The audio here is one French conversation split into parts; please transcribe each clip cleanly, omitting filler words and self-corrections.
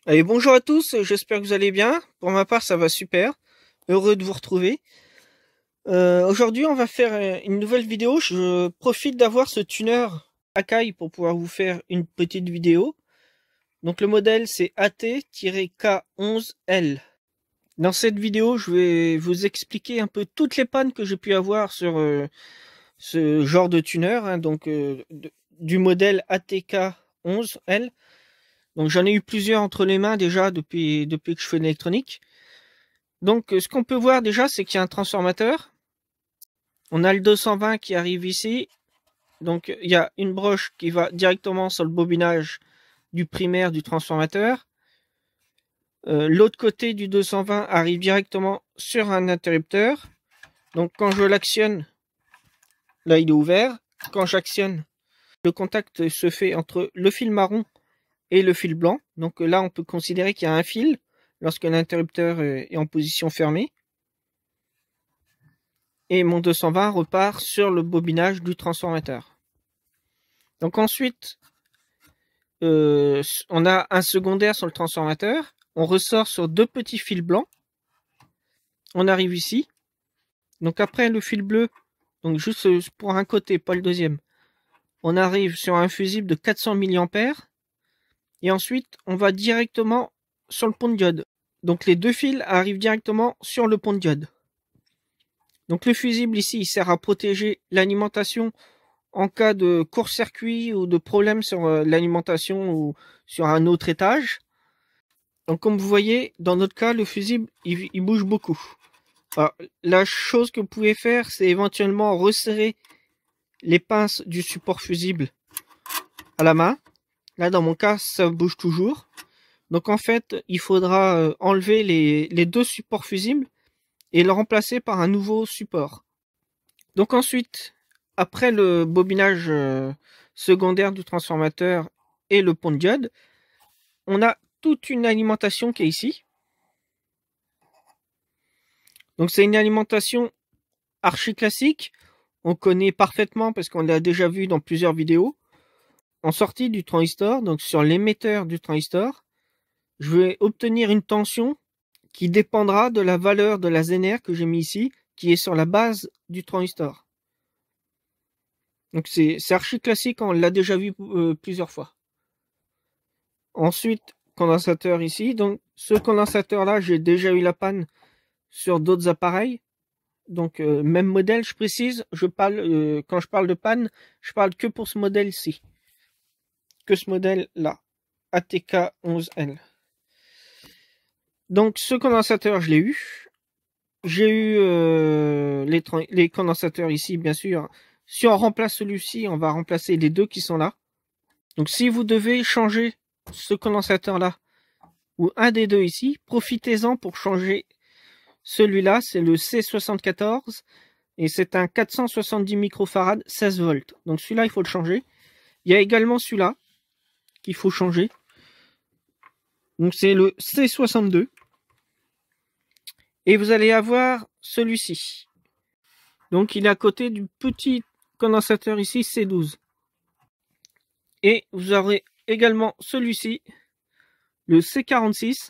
Allez, bonjour à tous, j'espère que vous allez bien. Pour ma part, ça va super. Heureux de vous retrouver. Aujourd'hui, on va faire une nouvelle vidéo. Je profite d'avoir ce tuner Akai pour pouvoir vous faire une petite vidéo. Donc le modèle, c'est AT-K11L. Dans cette vidéo, je vais vous expliquer un peu toutes les pannes que j'ai pu avoir sur ce genre de tuner, hein, du modèle ATK11L. Donc j'en ai eu plusieurs entre les mains déjà depuis que je fais de l'électronique. Donc, ce qu'on peut voir déjà, c'est qu'il y a un transformateur. On a le 220 qui arrive ici. Donc, il y a une broche qui va directement sur le bobinage du primaire du transformateur. L'autre côté du 220 arrive directement sur un interrupteur. Donc, quand je l'actionne, là, il est ouvert. Quand j'actionne, le contact se fait entre le fil marron et le fil blanc. Donc là, on peut considérer qu'il y a un fil lorsque l'interrupteur est en position fermée. Et mon 220 repart sur le bobinage du transformateur. Donc ensuite, on a un secondaire sur le transformateur. On ressort sur deux petits fils blancs. On arrive ici. Donc après le fil bleu, donc juste pour un côté, pas le deuxième, on arrive sur un fusible de 400 mA. Et ensuite, on va directement sur le pont de diode. Donc les deux fils arrivent directement sur le pont de diode. Donc le fusible ici, il sert à protéger l'alimentation en cas de court-circuit ou de problème sur l'alimentation ou sur un autre étage. Donc comme vous voyez, dans notre cas, le fusible, il bouge beaucoup. Alors, la chose que vous pouvez faire, c'est éventuellement resserrer les pinces du support fusible à la main. Là, dans mon cas, ça bouge toujours. Donc en fait, il faudra enlever les deux supports fusibles et le remplacer par un nouveau support. Donc ensuite, après le bobinage secondaire du transformateur et le pont de diode, on a toute une alimentation qui est ici. Donc c'est une alimentation archi classique. On connaît parfaitement parce qu'on l'a déjà vu dans plusieurs vidéos. En sortie du transistor, donc sur l'émetteur du transistor, je vais obtenir une tension qui dépendra de la valeur de la Zener que j'ai mis ici, qui est sur la base du transistor. Donc c'est archi classique, on l'a déjà vu plusieurs fois. Ensuite, condensateur ici. Donc ce condensateur là, j'ai déjà eu la panne sur d'autres appareils. Donc même modèle, je précise, quand je parle de panne, je parle que pour ce modèle-ci. Que ce modèle là, ATK11L. Donc ce condensateur, je l'ai eu. J'ai eu les condensateurs ici, bien sûr. Si on remplace celui-ci, on va remplacer les deux qui sont là. Donc si vous devez changer ce condensateur-là, ou un des deux ici, profitez-en pour changer celui-là, c'est le C74, et c'est un 470 microfarad 16 volts. Donc celui-là, il faut le changer. Il y a également celui-là qu'il faut changer. Donc c'est le C62. Et vous allez avoir celui-ci. Donc il est à côté du petit condensateur ici, C12. Et vous aurez également celui-ci, le C46.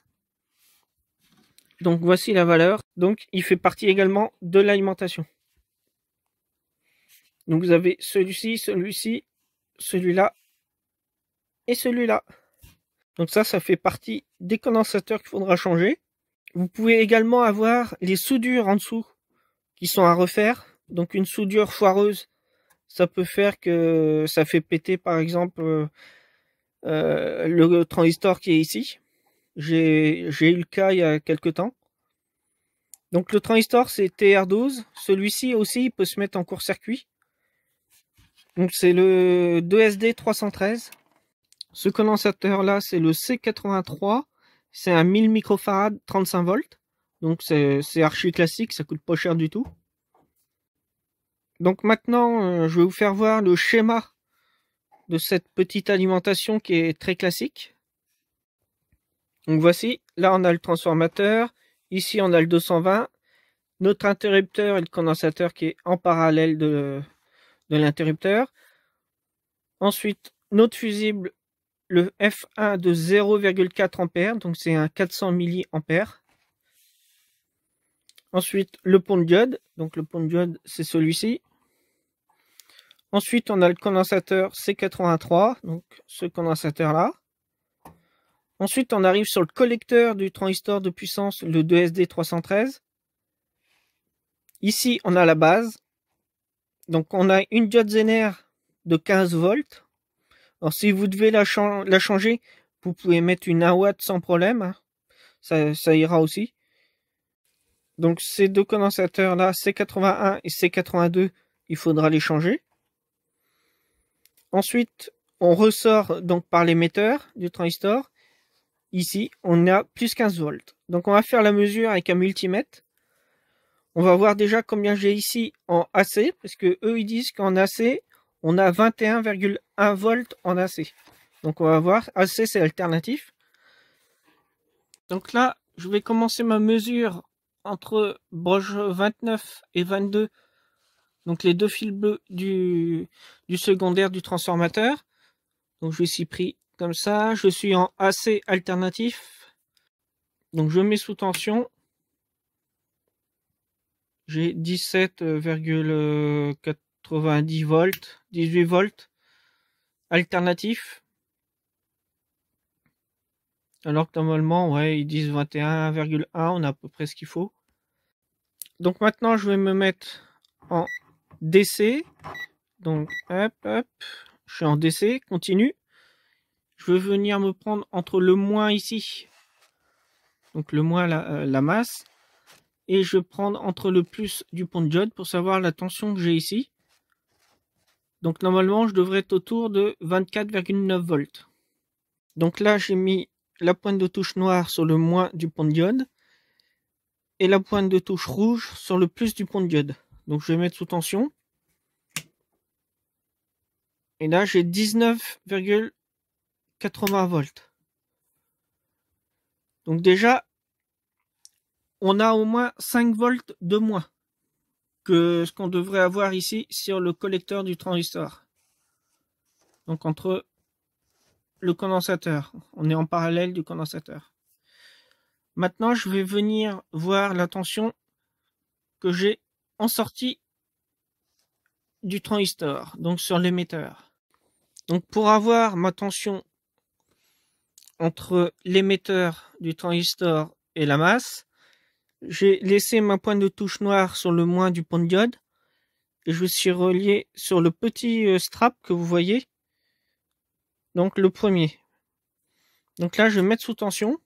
Donc voici la valeur. Donc il fait partie également de l'alimentation. Donc vous avez celui-ci, celui-ci, celui-là et celui-là. Donc ça fait partie des condensateurs qu'il faudra changer. Vous pouvez également avoir les soudures en dessous qui sont à refaire. Donc une soudure foireuse, ça peut faire que ça fait péter par exemple le transistor qui est ici. J'ai eu le cas il y a quelques temps. Donc le transistor c'est TR12. Celui-ci aussi il peut se mettre en court-circuit. Donc c'est le 2SD 313. Ce condensateur là c'est le C83. C'est un 1000 microfarad 35 volts. Donc c'est archi classique, ça coûte pas cher du tout. Donc maintenant je vais vous faire voir le schéma de cette petite alimentation qui est très classique. Donc voici, là on a le transformateur, ici on a le 220, notre interrupteur et le condensateur qui est en parallèle de l'interrupteur. Ensuite, notre fusible, le F1 de 0,4 ampères, donc c'est un 400 milliampères. Ensuite, le pont de diode, donc le pont de diode, c'est celui-ci. Ensuite, on a le condensateur C83, donc ce condensateur-là. Ensuite, on arrive sur le collecteur du transistor de puissance, le 2SD313. Ici, on a la base. Donc, on a une diode Zener de 15 volts. Alors, si vous devez la changer, vous pouvez mettre une 1 watt sans problème. Ça ira aussi. Donc, ces deux condensateurs-là, C81 et C82, il faudra les changer. Ensuite, on ressort donc par l'émetteur du transistor. Ici, on a plus 15 volts. Donc, on va faire la mesure avec un multimètre. On va voir déjà combien j'ai ici en AC, parce que eux, ils disent qu'en AC, on a 21,1 volts en AC. Donc, on va voir. AC, c'est alternatif. Donc là, je vais commencer ma mesure entre broche 29 et 22. Donc, les deux fils bleus du secondaire du transformateur. Donc, je suis pris comme ça. Je suis en AC alternatif. Donc, je mets sous tension. J'ai 17,90 volts, 18 volts alternatif. Alors que normalement, ouais, ils disent 21,1, on a à peu près ce qu'il faut. Donc maintenant, je vais me mettre en DC. Donc, hop, hop, je suis en DC, continue. Je vais venir me prendre entre le moins ici, donc le moins la masse, et je vais prendre entre le plus du pont de diode pour savoir la tension que j'ai ici. Donc normalement, je devrais être autour de 24,9 volts. Donc là, j'ai mis la pointe de touche noire sur le moins du pont de diode et la pointe de touche rouge sur le plus du pont de diode. Donc je vais mettre sous tension. Et là, j'ai 19,80 volts. Donc déjà, on a au moins 5 volts de moins que ce qu'on devrait avoir ici sur le collecteur du transistor. Donc entre le condensateur, on est en parallèle du condensateur. Maintenant, je vais venir voir la tension que j'ai en sortie du transistor, donc sur l'émetteur. Donc pour avoir ma tension entre l'émetteur du transistor et la masse, j'ai laissé ma pointe de touche noire sur le moins du pont de diode et je suis relié sur le petit strap que vous voyez, donc le premier. Donc là, je vais mettre sous tension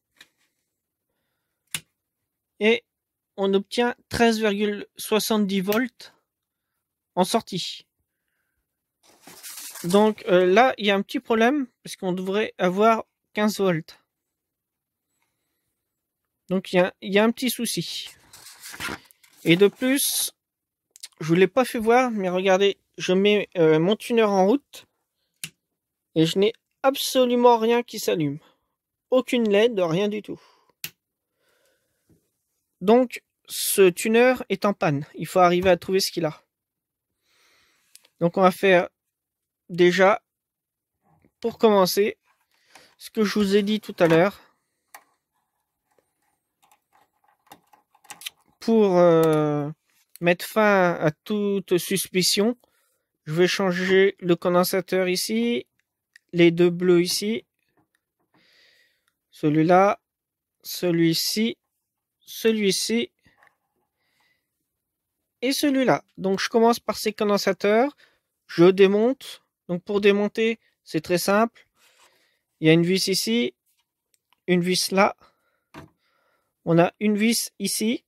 et on obtient 13,70 volts en sortie. Donc là, il y a un petit problème parce qu'on devrait avoir 15 volts. Donc il y a un petit souci. Et de plus, je vous l'ai pas fait voir, mais regardez, je mets mon tuner en route et je n'ai absolument rien qui s'allume. Aucune LED, rien du tout. Donc ce tuner est en panne. Il faut arriver à trouver ce qu'il a. Donc on va faire déjà, pour commencer, ce que je vous ai dit tout à l'heure. Pour mettre fin à toute suspicion, je vais changer le condensateur ici, les deux bleus ici, celui-là, celui-ci, celui-ci et celui-là. Donc je commence par ces condensateurs, je démonte. Donc pour démonter, c'est très simple. Il y a une vis ici, une vis là. On a une vis ici.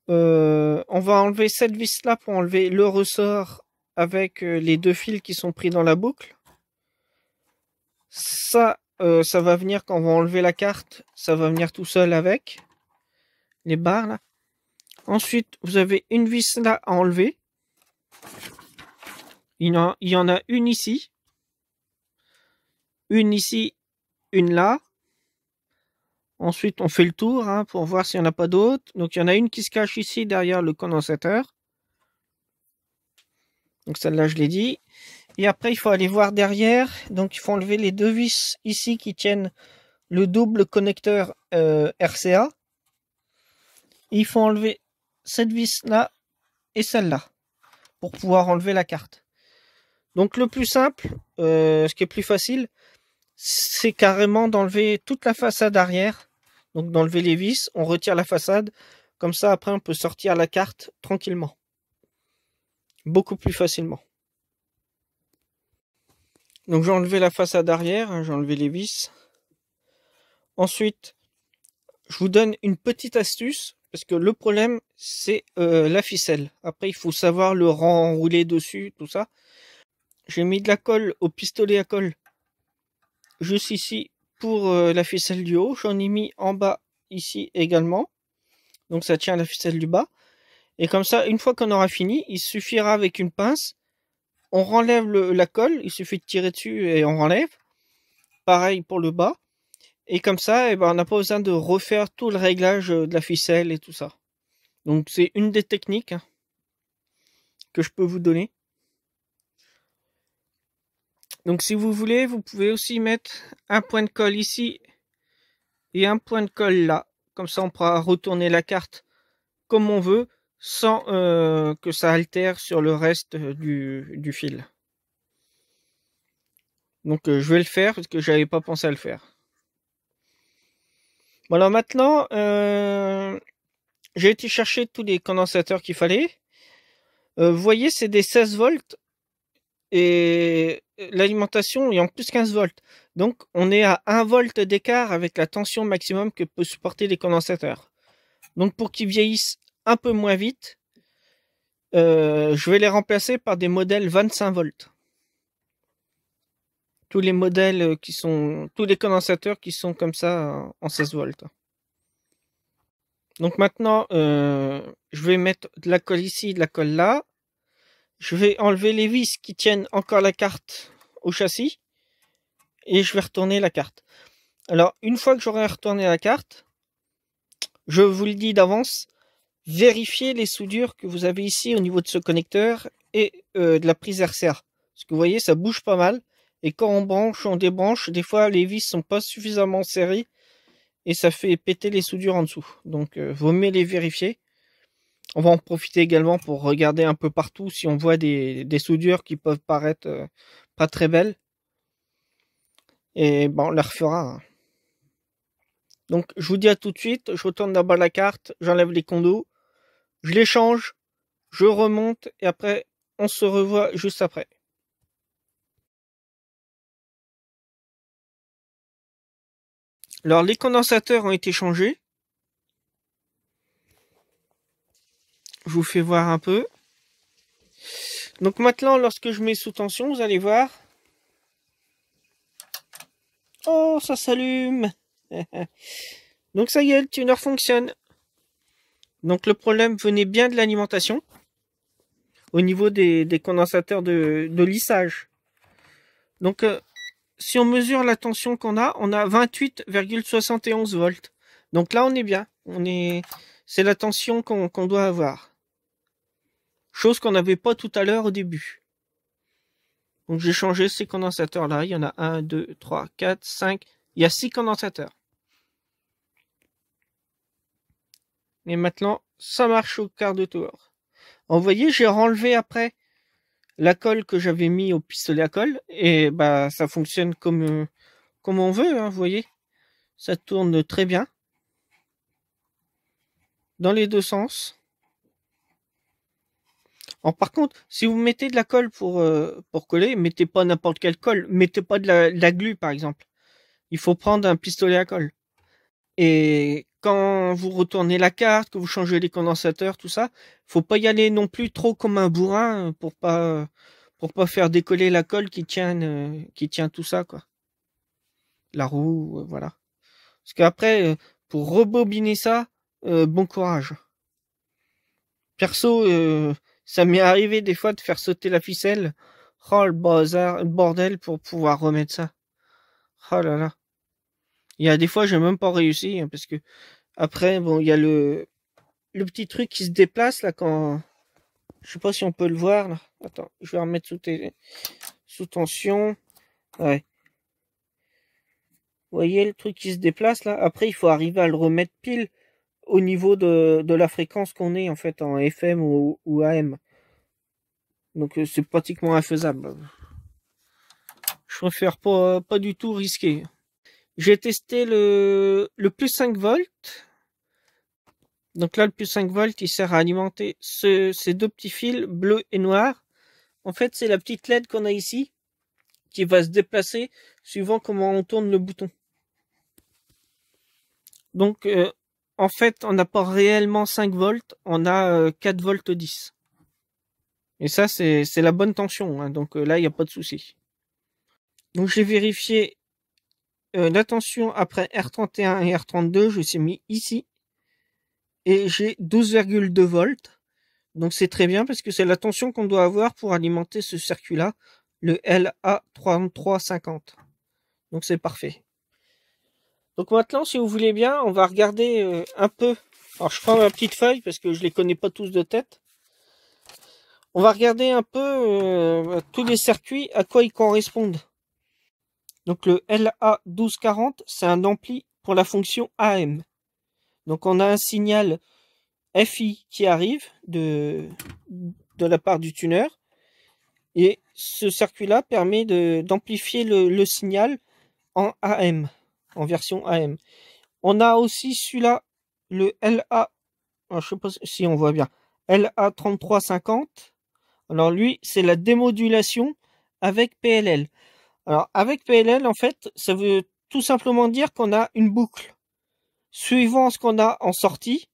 On va enlever cette vis là pour enlever le ressort avec les deux fils qui sont pris dans la boucle. Ça va venir quand on va enlever la carte, ça va venir tout seul avec les barres là. Ensuite, vous avez une vis là à enlever. Il y en a une ici, une ici, une là. Ensuite, on fait le tour pour voir s'il n'y en a pas d'autres. Donc, il y en a une qui se cache ici derrière le condensateur. Donc, celle-là, je l'ai dit. Et après, il faut aller voir derrière. Donc, il faut enlever les deux vis ici qui tiennent le double connecteur RCA. Et il faut enlever cette vis-là et celle-là pour pouvoir enlever la carte. Donc, le plus simple, ce qui est plus facile, c'est carrément d'enlever toute la façade arrière. Donc, d'enlever les vis, on retire la façade. Comme ça, après, on peut sortir la carte tranquillement. Beaucoup plus facilement. Donc j'ai enlevé la façade arrière, j'ai enlevé les vis. Ensuite, je vous donne une petite astuce, parce que le problème, c'est la ficelle. Après, il faut savoir le renrouler dessus, tout ça. J'ai mis de la colle au pistolet à colle, juste ici, pour la ficelle du haut. J'en ai mis en bas, ici également. Donc ça tient la ficelle du bas. Et comme ça, une fois qu'on aura fini, il suffira avec une pince. On renlève la colle, il suffit de tirer dessus et on renlève. Pareil pour le bas. Et comme ça, on n'a pas besoin de refaire tout le réglage de la ficelle et tout ça. Donc c'est une des techniques que je peux vous donner. Donc si vous voulez, vous pouvez aussi mettre un point de colle ici et un point de colle là. Comme ça, on pourra retourner la carte comme on veut sans que ça altère sur le reste du fil. Donc je vais le faire parce que j'avais pas pensé à le faire. Bon alors maintenant, j'ai été chercher tous les condensateurs qu'il fallait. Vous voyez, c'est des 16 volts et l'alimentation est en plus 15 volts. Donc on est à 1 volt d'écart avec la tension maximum que peut supporter les condensateurs. Donc pour qu'ils vieillissent un peu moins vite, je vais les remplacer par des modèles 25 volts. Tous les modèles tous les condensateurs qui sont comme ça en 16 volts. Donc maintenant, je vais mettre de la colle ici, de la colle là. Je vais enlever les vis qui tiennent encore la carte au châssis. Et je vais retourner la carte. Alors, une fois que j'aurai retourné la carte, je vous le dis d'avance, vérifiez les soudures que vous avez ici au niveau de ce connecteur et de la prise RCA. Parce que vous voyez, ça bouge pas mal. Et quand on branche, on débranche, des fois les vis sont pas suffisamment serrées et ça fait péter les soudures en dessous. Donc, vaut mieux les vérifier. On va en profiter également pour regarder un peu partout si on voit des soudures qui peuvent paraître pas très belles. Et on les refera. Donc je vous dis à tout de suite, je retourne d'abord la carte, j'enlève les condos, je les change, je remonte et après on se revoit juste après. Alors les condensateurs ont été changés. Je vous fais voir un peu. Donc maintenant, lorsque je mets sous tension, vous allez voir. Oh, ça s'allume. Donc ça y est, le tuner fonctionne. Donc le problème venait bien de l'alimentation. Au niveau des condensateurs de lissage. Donc si on mesure la tension qu'on a, on a 28,71 volts. Donc là, on est bien. C'est la tension qu'on doit avoir. Chose qu'on n'avait pas tout à l'heure au début. Donc j'ai changé ces condensateurs-là. Il y en a 1, 2, 3, 4, 5. Il y a 6 condensateurs. Et maintenant, ça marche au quart de tour. Vous voyez, j'ai renlevé après la colle que j'avais mis au pistolet à colle. Et ça fonctionne comme on veut, hein, vous voyez. Ça tourne très bien. Dans les deux sens. Alors, par contre, si vous mettez de la colle pour coller, mettez pas n'importe quelle colle. Mettez pas de la glu, par exemple. Il faut prendre un pistolet à colle. Et quand vous retournez la carte, que vous changez les condensateurs, tout ça, faut pas y aller non plus trop comme un bourrin pour pas faire décoller la colle qui tient tout ça, quoi. La roue, voilà. Parce qu'après, pour rebobiner ça, bon courage. Perso, ça m'est arrivé des fois de faire sauter la ficelle. Oh le bordel pour pouvoir remettre ça. Oh là là. Il y a des fois j'ai même pas réussi hein, parce que après il y a le petit truc qui se déplace là quand je sais pas si on peut le voir là. Attends, je vais remettre Sous tension. Ouais. Vous voyez le truc qui se déplace là? Après, il faut arriver à le remettre pile au niveau de la fréquence qu'on est en fait en FM ou AM. Donc c'est pratiquement infaisable. Je préfère pas du tout risquer. J'ai testé le plus 5 volts. Donc là, le plus 5 volts, il sert à alimenter ces deux petits fils bleu et noir. En fait, c'est la petite LED qu'on a ici qui va se déplacer suivant comment on tourne le bouton. Donc, en fait, on n'a pas réellement 5 volts, on a 4 volts 10. Et ça, c'est la bonne tension, hein, donc là, il n'y a pas de souci. Donc, j'ai vérifié la tension après R31 et R32, je suis mis ici. Et j'ai 12,2 volts. Donc, c'est très bien parce que c'est la tension qu'on doit avoir pour alimenter ce circuit-là, le LA3350. Donc, c'est parfait. Donc maintenant, si vous voulez bien, on va regarder un peu. Alors, je prends ma petite feuille parce que je les connais pas tous de tête. On va regarder un peu tous les circuits, à quoi ils correspondent. Donc le LA1240, c'est un ampli pour la fonction AM. Donc on a un signal FI qui arrive de la part du tuner. Et ce circuit-là permet d'amplifier le signal en AM, en version AM. On a aussi celui-là, le LA, je sais pas si on voit bien, LA3350. Alors lui, c'est la démodulation avec PLL. Alors avec PLL, en fait, ça veut tout simplement dire qu'on a une boucle. Suivant ce qu'on a en sortie,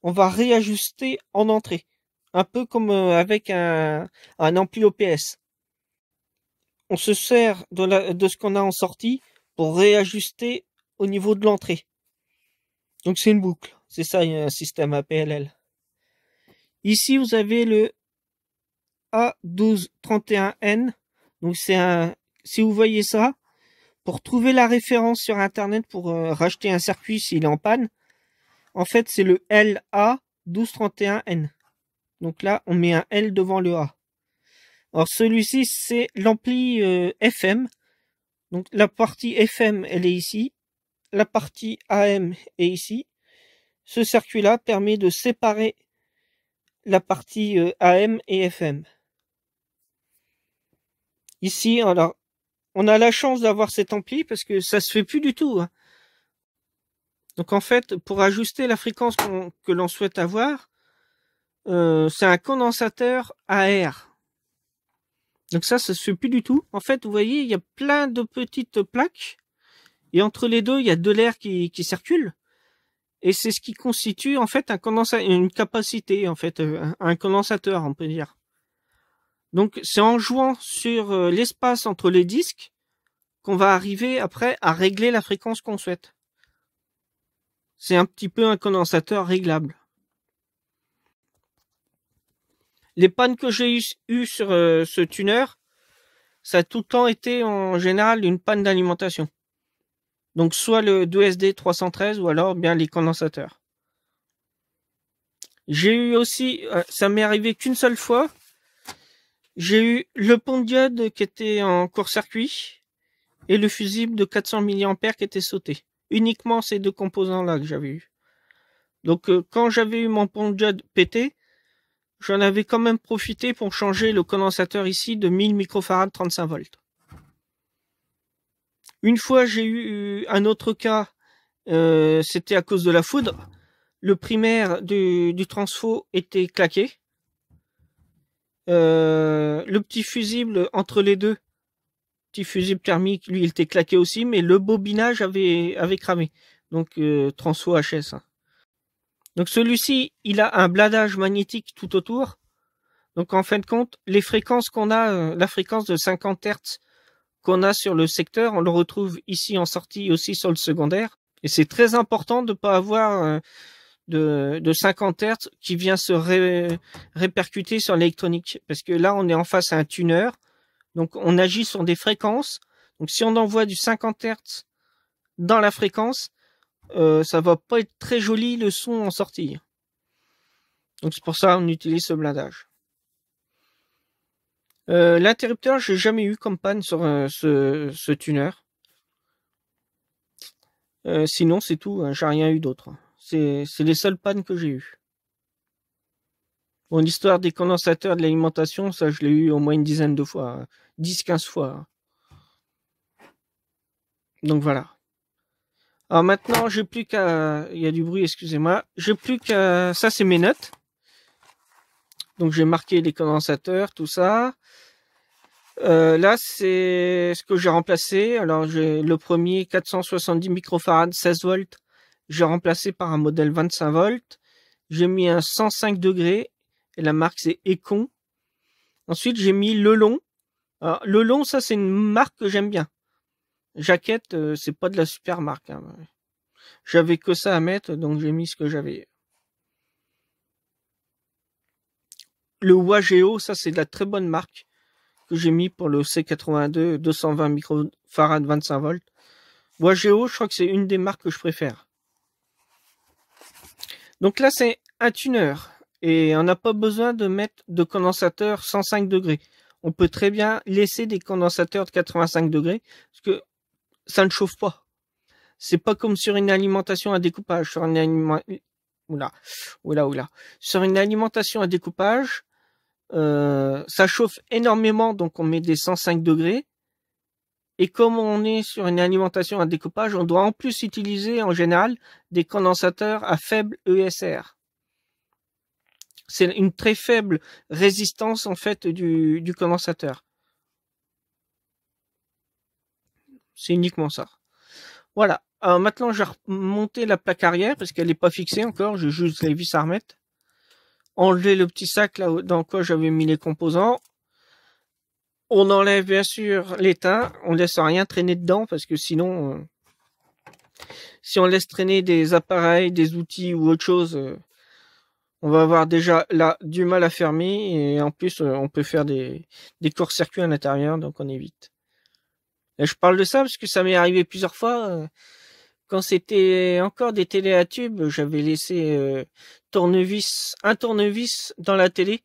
on va réajuster en entrée. Un peu comme avec un ampli OPS. On se sert de ce qu'on a en sortie pour réajuster au niveau de l'entrée. Donc c'est une boucle. C'est ça un système APLL. Ici, vous avez le A1231N. Donc c'est si vous voyez ça, pour trouver la référence sur internet pour racheter un circuit s'il est en panne, en fait c'est le LA1231N. Donc là, on met un L devant le A. Alors celui-ci, c'est l'ampli FM. Donc la partie FM, elle est ici. La partie AM est ici. Ce circuit-là permet de séparer la partie AM et FM. Ici, alors, on a la chance d'avoir cet ampli parce que ça se fait plus du tout. Hein. Donc en fait, pour ajuster la fréquence que l'on souhaite avoir, c'est un condensateur à air. Donc ça se fait plus du tout. En fait, vous voyez, il y a plein de petites plaques. Et entre les deux, il y a de l'air qui circule. Et c'est ce qui constitue en fait une capacité, en fait, un condensateur, on peut dire. Donc c'est en jouant sur l'espace entre les disques qu'on va arriver après à régler la fréquence qu'on souhaite. C'est un petit peu un condensateur réglable. Les pannes que j'ai eues sur ce tuner, ça a tout le temps été en général une panne d'alimentation. Donc soit le 2SD 313 ou alors bien les condensateurs. J'ai eu aussi, ça m'est arrivé qu'une seule fois, j'ai eu le pont de diode qui était en court-circuit et le fusible de 400 mA qui était sauté. Uniquement ces deux composants-là que j'avais eu. Donc quand j'avais eu mon pont de diode pété, j'en avais quand même profité pour changer le condensateur ici de 1000 microfarad 35 volts. Une fois j'ai eu un autre cas, c'était à cause de la foudre. Le primaire du transfo était claqué. Le petit fusible entre les deux, petit fusible thermique, lui il était claqué aussi, mais le bobinage avait cramé. Donc transfo HS. Hein. Donc celui-ci, il a un bladage magnétique tout autour. Donc en fin de compte, les fréquences qu'on a, la fréquence de 50 Hz qu'on a sur le secteur, on le retrouve ici en sortie aussi sur le secondaire. Et c'est très important de ne pas avoir de 50 Hz qui vient se répercuter sur l'électronique. Parce que là, on est en face à un tuner. Donc on agit sur des fréquences. Donc si on envoie du 50 Hz dans la fréquence, ça va pas être très joli le son en sortie. Donc c'est pour ça qu'on utilise ce blindage. L'interrupteur, j'ai jamais eu comme panne sur ce tuner. Sinon, c'est tout, hein, j'ai rien eu d'autre. C'est les seules pannes que j'ai eues. Bon, l'histoire des condensateurs de l'alimentation, ça, je l'ai eu au moins une dizaine de fois. 10-15 fois. Donc voilà. Alors maintenant, j'ai plus qu'à... Il y a du bruit, excusez-moi. J'ai plus qu'à... Ça, c'est mes notes. Donc j'ai marqué les condensateurs, tout ça. Là, c'est ce que j'ai remplacé. Alors, j'ai le premier 470 microfarads, 16 volts. J'ai remplacé par un modèle 25 volts. J'ai mis un 105 degrés. Et la marque, c'est Econ. Ensuite, j'ai mis Le Long. Alors, Le Long, ça, c'est une marque que j'aime bien. Jaquette, c'est pas de la super marque. Hein. J'avais que ça à mettre, donc j'ai mis ce que j'avais. Le Wageo, ça, c'est de la très bonne marque que j'ai mis pour le C82 220 microfarads 25 volts. Wageo, je crois que c'est une des marques que je préfère. Donc là, c'est un tuner. Et on n'a pas besoin de mettre de condensateur 105 degrés. On peut très bien laisser des condensateurs de 85 degrés, parce que ça ne chauffe pas. C'est pas comme sur une alimentation à découpage. Sur une Sur une alimentation à découpage, ça chauffe énormément, donc on met des 105 degrés. Et comme on est sur une alimentation à découpage, on doit en plus utiliser en général des condensateurs à faible ESR. C'est une très faible résistance en fait du condensateur. C'est uniquement ça. Voilà. Alors maintenant, j'ai remonté la plaque arrière parce qu'elle n'est pas fixée encore. J'ai juste les vis à remettre. Enlever le petit sac là dans quoi j'avais mis les composants. On enlève bien sûr l'étain. On laisse rien traîner dedans parce que sinon, si on laisse traîner des appareils, des outils ou autre chose, on va avoir déjà là du mal à fermer et en plus on peut faire des courts-circuits à l'intérieur, donc on évite. Et je parle de ça parce que ça m'est arrivé plusieurs fois. Quand c'était encore des télés à tubes, j'avais laissé un tournevis dans la télé.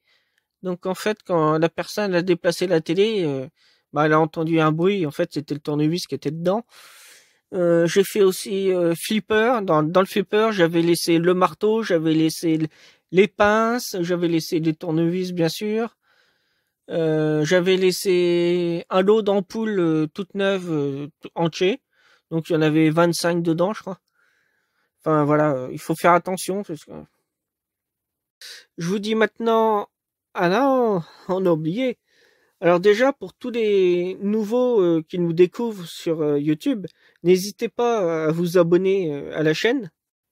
Donc en fait, quand la personne a déplacé la télé, elle a entendu un bruit. En fait, c'était le tournevis qui était dedans. J'ai fait aussi flipper. Dans le flipper, j'avais laissé le marteau, j'avais laissé les pinces, j'avais laissé les tournevis, bien sûr. J'avais laissé un lot d'ampoules toutes neuves, entier. Donc il y en avait 25 dedans, je crois. Enfin voilà, il faut faire attention. Parce que... Je vous dis maintenant... Ah non, on a oublié. Alors déjà, pour tous les nouveaux qui nous découvrent sur YouTube, n'hésitez pas à vous abonner à la chaîne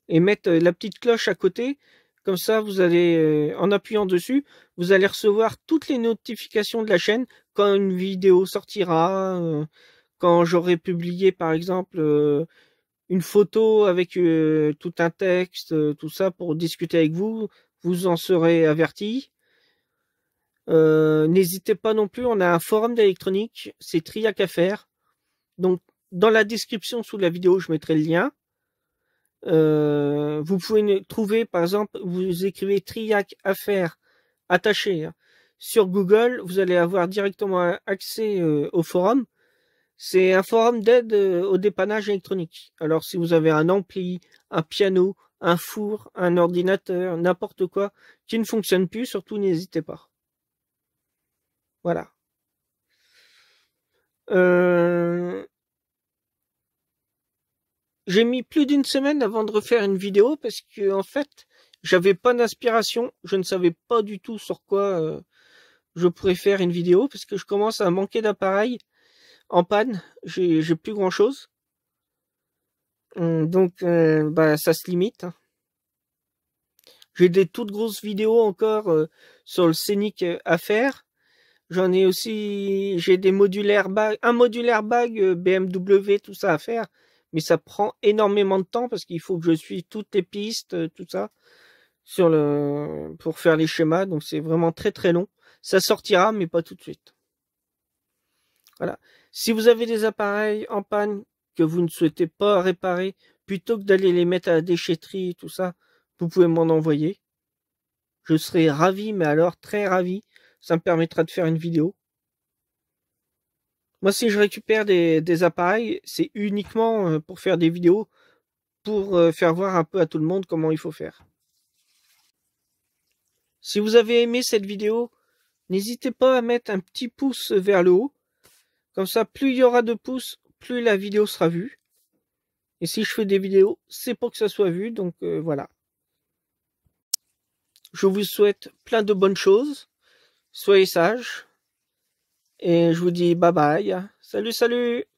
et mettre la petite cloche à côté. Comme ça, vous allez, en appuyant dessus, vous allez recevoir toutes les notifications de la chaîne quand une vidéo sortira, quand j'aurai publié par exemple une photo avec tout un texte, tout ça pour discuter avec vous, vous en serez averti. N'hésitez pas non plus, on a un forum d'électronique, c'est Triac Affaires. Donc dans la description sous la vidéo, je mettrai le lien. Vous pouvez trouver, par exemple, vous écrivez Triac Affaires attaché hein, sur Google, vous allez avoir directement accès au forum. C'est un forum d'aide au dépannage électronique. Alors si vous avez un ampli, un piano, un four, un ordinateur, n'importe quoi qui ne fonctionne plus, surtout n'hésitez pas. Voilà. J'ai mis plus d'une semaine avant de refaire une vidéo parce que en fait, j'avais pas d'inspiration. Je ne savais pas du tout sur quoi je pourrais faire une vidéo parce que je commence à manquer d'appareil en panne. J'ai plus grand chose. Donc, ça se limite. Hein. J'ai des toutes grosses vidéos encore sur le Scénic à faire. J'en ai aussi, j'ai des modulaires bag, un modulaire bag BMW, tout ça à faire. Mais ça prend énormément de temps parce qu'il faut que je suive toutes les pistes, tout ça, pour faire les schémas. Donc c'est vraiment très très long. Ça sortira, mais pas tout de suite. Voilà. Si vous avez des appareils en panne que vous ne souhaitez pas réparer, plutôt que d'aller les mettre à la déchetterie, tout ça, vous pouvez m'en envoyer. Je serai ravi, mais alors très ravi. Ça me permettra de faire une vidéo. Moi, si je récupère des appareils, c'est uniquement pour faire des vidéos, pour faire voir un peu à tout le monde comment il faut faire. Si vous avez aimé cette vidéo, n'hésitez pas à mettre un petit pouce vers le haut. Comme ça, plus il y aura de pouces, plus la vidéo sera vue. Et si je fais des vidéos, c'est pour que ça soit vu. Donc voilà. Je vous souhaite plein de bonnes choses. Soyez sages. Et je vous dis bye bye. Salut, salut!